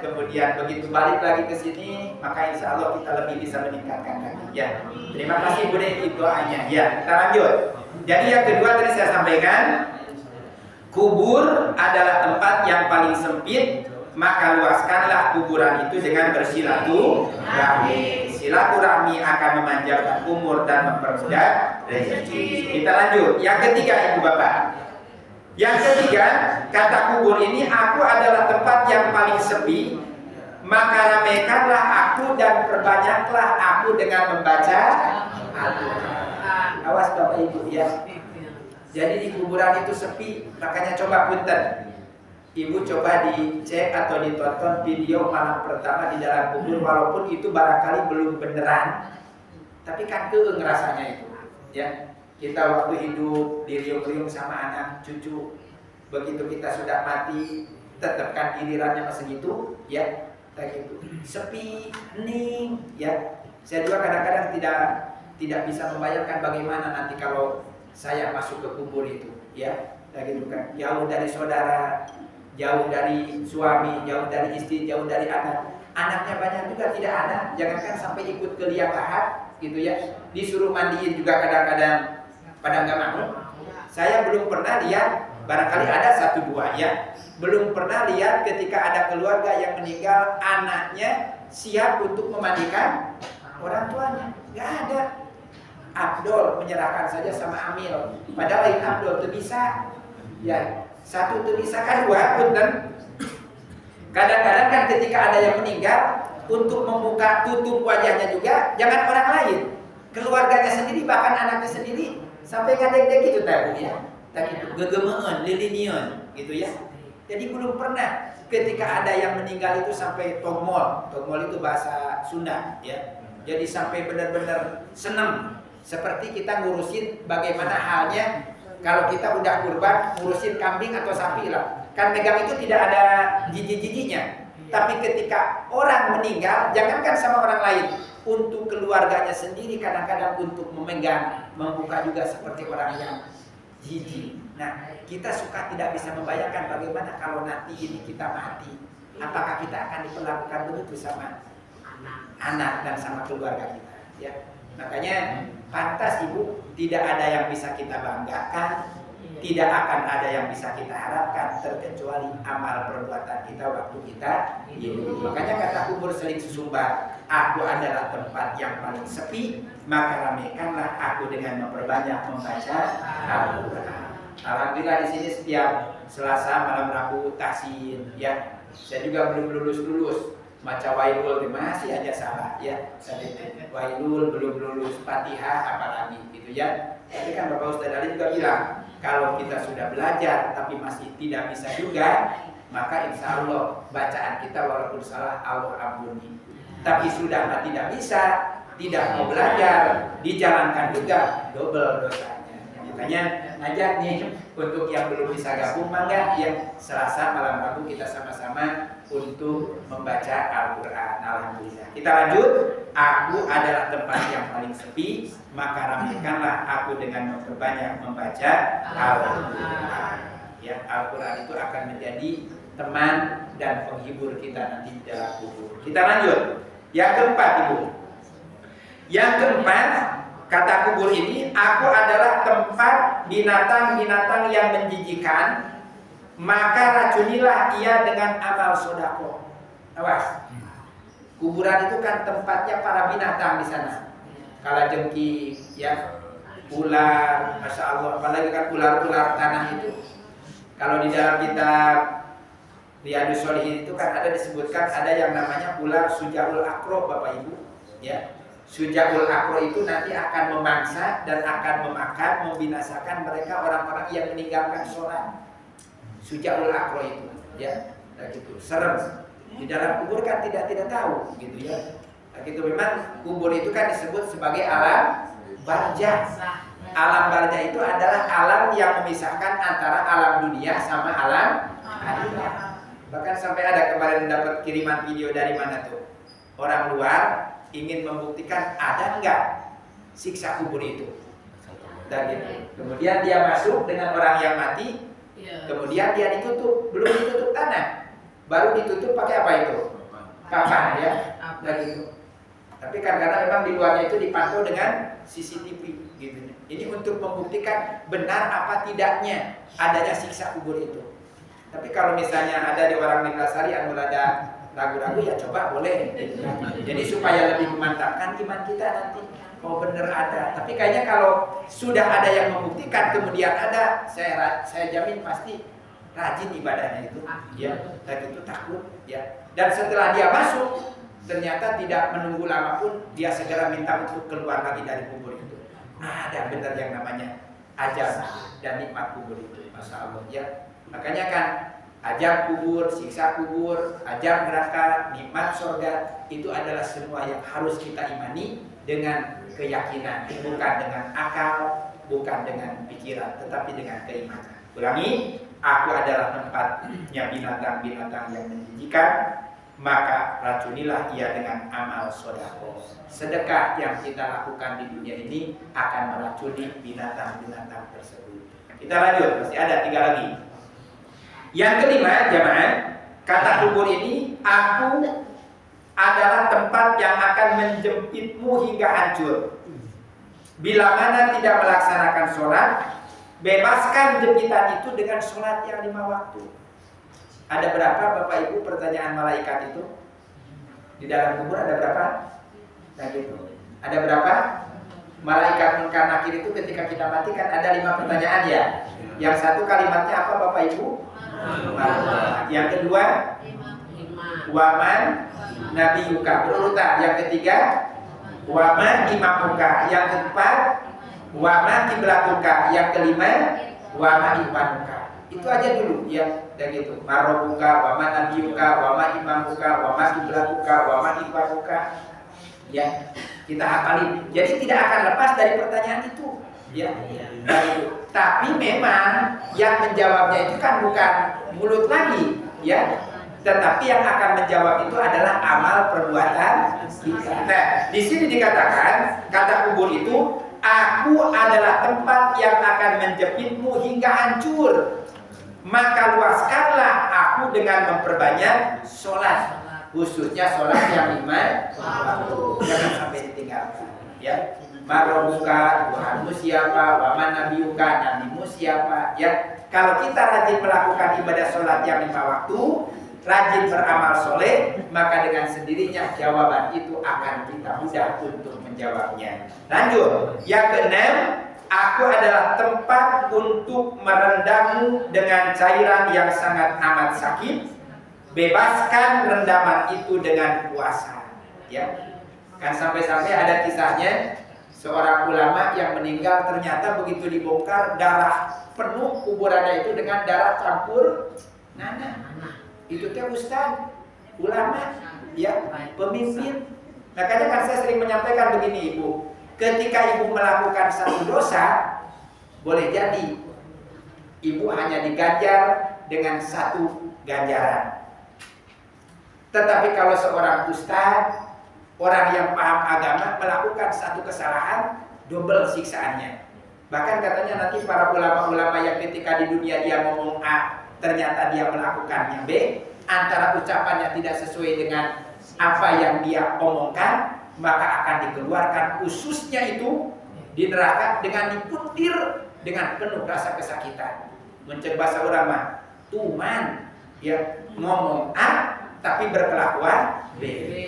[SPEAKER 2] kemudian begitu balik lagi ke sini, maka insya Allah kita lebih bisa meningkatkan lagi. Ya, terima kasih Bunda doanya. Ya, kita lanjut. Jadi yang kedua tadi saya sampaikan, kubur adalah tempat yang paling sempit, maka luaskanlah kuburan itu dengan bersilaturahmi. Silaturahmi akan memanjangkan umur dan mempermudah rezeki. Kita lanjut. Yang ketiga Ibu Bapak. Yang ketiga, kata kubur ini, aku adalah tempat yang paling sepi, maka ramaikanlah aku dan perbanyaklah aku dengan membaca Al-Quran. Awas Bapak Ibu ya. Jadi di kuburan itu sepi, makanya coba punten. Ibu coba dicek atau ditonton video malam pertama di dalam kubur, walaupun itu barangkali belum beneran, tapi kan keeng rasanya itu ya. Kita waktu hidup diriung-riung sama anak cucu, begitu kita sudah mati tetap kan gilirannya masih gitu ya, kayak gitu sepi, hening ya. Saya juga kadang-kadang tidak bisa membayangkan bagaimana nanti kalau saya masuk ke kubur itu ya, kayak gitu kan, jauh dari saudara, jauh dari suami, jauh dari istri, jauh dari anak. Anaknya banyak juga tidak ada, jangankan sampai ikut ke liang lahat gitu ya, disuruh mandiin juga kadang-kadang pada nggak mau. Saya belum pernah lihat, barangkali ada satu dua ya, belum pernah lihat ketika ada keluarga yang meninggal anaknya siap untuk memandikan orang tuanya. Nggak ada. Abdul menyerahkan saja sama Amil, padahal lain Abdul itu bisa ya, satu itu bisa kan dua pun. Dan kadang-kadang kan ketika ada yang meninggal, untuk membuka tutup wajahnya juga jangan orang lain, keluarganya sendiri, bahkan anaknya sendiri, sampai ngadek-dek gitu tadi ya, tadi itu gegemeun, lilinian gitu ya. Jadi belum pernah ketika ada yang meninggal itu sampai togmol itu bahasa Sunda ya. Jadi sampai benar-benar senang, seperti kita ngurusin bagaimana halnya kalau kita udah kurban ngurusin kambing atau sapi lah. Kan megang itu tidak ada jiji-jijinya. Tapi ketika orang meninggal, jangankan sama orang lain, untuk keluarganya sendiri kadang-kadang untuk memegang, membuka juga seperti orang yang jijik. Nah, kita suka tidak bisa membayangkan bagaimana kalau nanti ini kita mati, apakah kita akan diperlakukan begitu sama anak dan sama keluarga kita ya. Makanya pantas Ibu, tidak ada yang bisa kita banggakan, tidak akan ada yang bisa kita harapkan terkecuali amal perbuatan kita waktu kita hidup. Makanya kata kubur seling susumbar, aku adalah tempat yang paling sepi, maka ramaikanlah aku dengan memperbanyak membaca Al-Quran. Alhamdulillah di sini setiap Selasa malam Rabu tahsin ya. Saya juga belum lulus baca Wailul masih aja salah ya. Wailul belum lulus, Fatihah apalagi gitu ya. Tapi kan Bapak Ustadz Ali juga bilang, kalau kita sudah belajar tapi masih tidak bisa juga, maka insya Allah bacaan kita walaupun salah Allah ampuni. Tapi sudah tidak bisa, tidak mau belajar, dijalankan juga double dosanya. Makanya ngajak nih untuk yang belum bisa gabung, mangga yang Selasa malam Rabu kita sama-sama untuk membaca Al-Quran. Alhamdulillah. Kita lanjut. Aku adalah tempat yang paling sepi, maka ramaikanlah aku dengan memperbanyak membaca Al-Quran. Ya, Al-Quran itu akan menjadi teman dan penghibur kita nanti di dalam kubur. Kita lanjut. Yang keempat, Ibu. Yang keempat, kata kubur ini, aku adalah tempat binatang-binatang yang menjijikan, maka racunilah ia dengan amal sodako. Awas. Kuburan itu kan tempatnya para binatang di sana. Kalajengking, ya, ular, masya Allah, apalagi kan ular-ular tanah itu. Kalau di dalam kitab Riyadhus Shalihin itu kan ada disebutkan ada yang namanya ular Sujaul Akro, Bapak Ibu. Ya, Sujaul Akro itu nanti akan memangsa dan akan memakan, membinasakan mereka orang-orang yang meninggalkan sholat. Sujaul Akro itu, ya, gitu. Serem. Di dalam kubur kan tidak tahu gitu ya. Begitu, memang kubur itu kan disebut sebagai alam barzah. Alam barzah itu adalah alam yang memisahkan antara alam dunia sama alam akhirat. Bahkan sampai ada kemarin dapat kiriman video dari mana tuh, orang luar ingin membuktikan ada enggak siksa kubur itu. Dan gitu. Kemudian dia masuk dengan orang yang mati, kemudian dia ditutup, belum ditutup tanah, baru ditutup pakai apa itu? Papan ya, dan gitu. Tapi karena memang di luarnya itu dipantau dengan CCTV gitu. Ini untuk membuktikan benar apa tidaknya adanya siksa kubur itu. Tapi kalau misalnya ada di orang Neglasari anu ada ragu-ragu, ya coba boleh gitu. Jadi supaya lebih memantapkan iman kita nanti. Oh benar ada. Tapi kayaknya kalau sudah ada yang membuktikan kemudian ada, saya jamin pasti rajin ibadahnya itu. Ya, dan itu takut ya. Dan setelah dia masuk, ternyata tidak menunggu lama pun dia segera minta untuk keluar lagi dari kubur itu. Ada benar yang namanya ajab dan nikmat kubur itu. Masya Allah ya. Makanya kan ajab kubur, siksa kubur, ajab neraka, nikmat surga itu adalah semua yang harus kita imani dengan keyakinan, bukan dengan akal, bukan dengan pikiran, tetapi dengan keimanan. Ulangi, aku adalah tempatnya binatang-binatang yang menjijikan, maka racunilah ia dengan amal sedekah. Sedekah yang kita lakukan di dunia ini akan meracuni binatang-binatang tersebut. Kita lanjut, masih ada 3 lagi. Yang kelima, jamaah, kata kubur ini, aku adalah tempat yang akan menjepitmu hingga hancur. Bila mana tidak melaksanakan sholat, bebaskan jepitan itu dengan sholat yang 5 waktu. Ada berapa Bapak Ibu pertanyaan malaikat itu? Di dalam kubur ada berapa? Nah gitu. Ada berapa? Malaikat munkar nakir itu ketika kita mati kan ada 5 pertanyaan ya. Yang satu kalimatnya apa Bapak Ibu? Yang kedua, waman nabiyuka, berurutan. Yang ketiga, waman imamuka. Yang keempat, waman kiblatuka. Yang kelima, waman imamuka. Itu aja dulu ya, dan gitu. Marobuka, waman nabiyuka, waman imamuka, waman kiblatuka, waman imamuka. Ya, kita hafalin. Jadi tidak akan lepas dari pertanyaan itu. Ya, nah, itu. Tapi memang yang menjawabnya itu kan bukan mulut lagi, ya. Tetapi yang akan menjawab itu adalah amal perbuatan kita. Nah, di sini dikatakan kata kubur itu, aku adalah tempat yang akan menjepitmu hingga hancur. Maka luaskanlah aku dengan memperbanyak sholat, khususnya sholat yang 5 waktu. Jangan sampai ditinggalkan. Ya, marobuka, Tuhanmu siapa, waman nabiyuka, nabimu siapa. Ya, kalau kita rajin melakukan ibadah sholat yang 5 waktu, rajin beramal soleh, maka dengan sendirinya jawaban itu akan kita mudah untuk menjawabnya. Lanjut, yang keenam, aku adalah tempat untuk merendammu dengan cairan yang sangat amat sakit. Bebaskan rendaman itu dengan puasa. Ya, kan sampai-sampai ada kisahnya seorang ulama yang meninggal, ternyata begitu dibongkar darah penuh kuburannya itu dengan darah campur nanah. Itu teh ustaz, ulama, ya, pemimpin. Makanya kan saya sering menyampaikan begini Ibu, ketika Ibu melakukan satu dosa, boleh jadi Ibu hanya diganjar dengan 1 ganjaran. Tetapi kalau seorang ustaz, orang yang paham agama melakukan 1 kesalahan, double siksaannya. Bahkan katanya nanti para ulama-ulama yang ketika di dunia dia ngomong A, ternyata dia melakukannya B, antara ucapannya tidak sesuai dengan apa yang dia omongkan, maka akan dikeluarkan ususnya itu di neraka dengan dipuntir dengan penuh rasa kesakitan. Mencegah bahasa ulama, tuman ya ngomong A tapi berkelakuan B.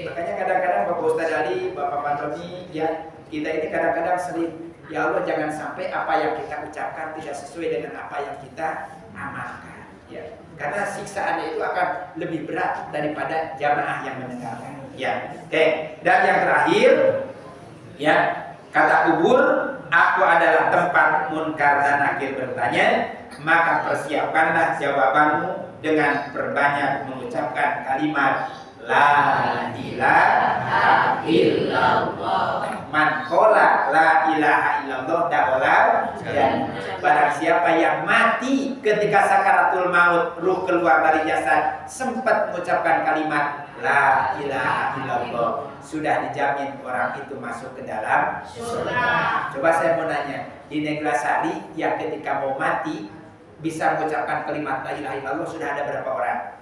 [SPEAKER 2] Makanya kadang-kadang Bapak Ustadz Ali, Bapak Pantoni, ya kita ini kadang-kadang sering, ya Allah jangan sampai apa yang kita ucapkan tidak sesuai dengan apa yang kita amalkan. Ya, karena siksaannya itu akan lebih berat daripada jamaah yang mendengarkan. Ya, oke. Dan yang terakhir, ya kata kubur, aku adalah tempat munkar dan nakir bertanya, maka persiapkanlah jawabanmu dengan berbanyak mengucapkan kalimat la ilaha illallah. Man qala la ilaha illallah dakhala dan barang siapa yang mati ketika sakaratul maut, ruh keluar dari jasad, sempat mengucapkan kalimat la ilaha illallah, sudah dijamin orang itu masuk ke dalam surga. Coba saya mau nanya, di Neglasari yang ketika mau mati bisa mengucapkan kalimat la ilaha illallah sudah ada berapa orang?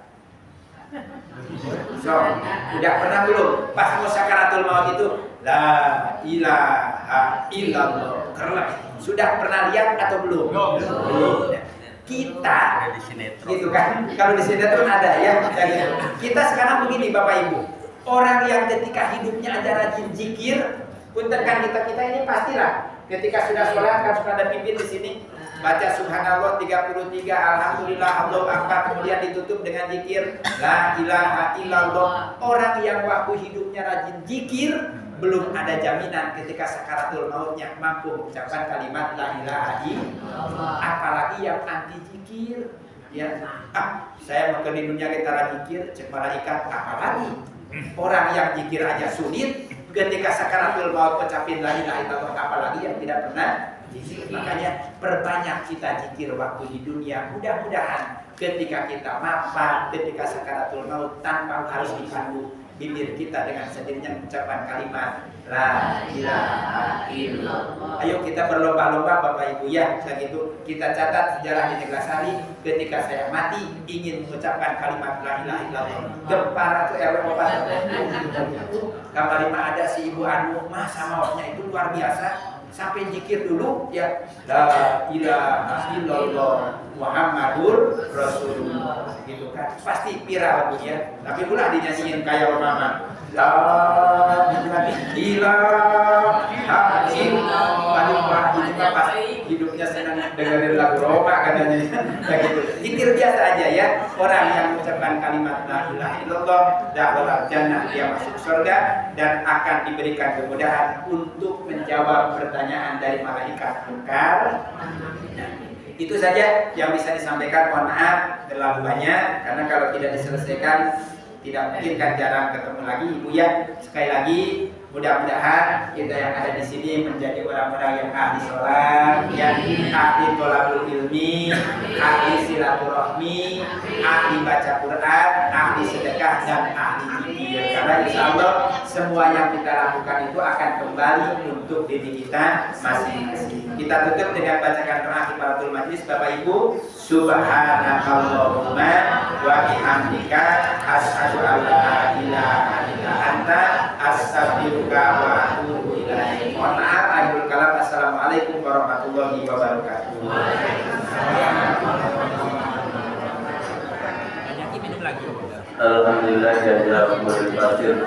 [SPEAKER 2] So, udah pernah belum? Pas mau sakaratul maut itu la ilaha illallah. Sudah pernah lihat atau belum? Belum. Kita gitu kan, kalau di sinetron ada ya. Kita sekarang begini Bapak Ibu, orang yang ketika hidupnya ada rajin zikir, punten kan kita ini pastilah ketika sudah sholat kan sudah ada pimpin di sini baca subhanallah 33, alhamdulillah, Allahu akbar, kemudian ditutup dengan zikir la ilaha illallah. Orang yang waktu hidupnya rajin zikir, belum ada jaminan ketika sakaratul mautnya mampu mengucapkan kalimat la ilaha illallah. Apalagi yang anti zikir, ya, saya mau ke dunia kita zikir, cek malaikat, apalagi orang yang zikir aja sulit, ketika sakaratul maut ucapin la ilaha illallah, apalagi yang tidak pernah zikir. Makanya perbanyak kita zikir waktu di dunia. Mudah-mudahan ketika kita mapan, ketika sakaratul maut, tanpa harus dipandu bibir kita dengan sendirinya mengucapkan kalimat la ilaha illallah. Ayo kita berlomba-lomba Bapak Ibu ya, begitu kita catat sejarah di Neglasari. Ketika saya mati ingin mengucapkan kalimat la ilaha illallah. Gempar atau Eropa kamar 5 ada si Ibu Anu, masa mautnya itu luar biasa. Sampai zikir dulu ya la ilaha illallah Muhammadur Rasulullah gitu kan, pasti viral ya. Tapi pula dinyanyiin kayak Mama la ilaha illallah, pas hidupnya senang dengerin lagu Roma katanya kayak gitu. Zikir biasa aja ya. Orang yang mengucapkan kalimat la ilaha illallah dakhala jannah, dia masuk surga dan akan diberikan kemudahan untuk menjawab pertanyaan dari malaikat munkar. Itu saja yang bisa disampaikan. Mohon maaf terlalu banyak karena kalau tidak diselesaikan tidak mungkin kan jarang ketemu lagi Ibu ya. Sekali lagi mudah-mudahan kita yang ada di sini menjadi orang-orang yang ahli sholat, yang ahli tholabul ilmi, ahli silaturahmi, ahli baca Quran, ahli sedekah dan ahli zikir. Karena insya Allah semua yang kita lakukan itu akan kembali untuk diri kita masing-masing. Kita tutup dengan bacakan doa kifaratul majlis Bapak Ibu. Subhanakallahumma wa bihamdika asyhadu an la ilaha illa anta astaghfiruka wa atubu ilaik. Mohon maaf akhirul kalam. Assalamualaikum warahmatullahi wabarakatuh.
[SPEAKER 1] Alhamdulillah ya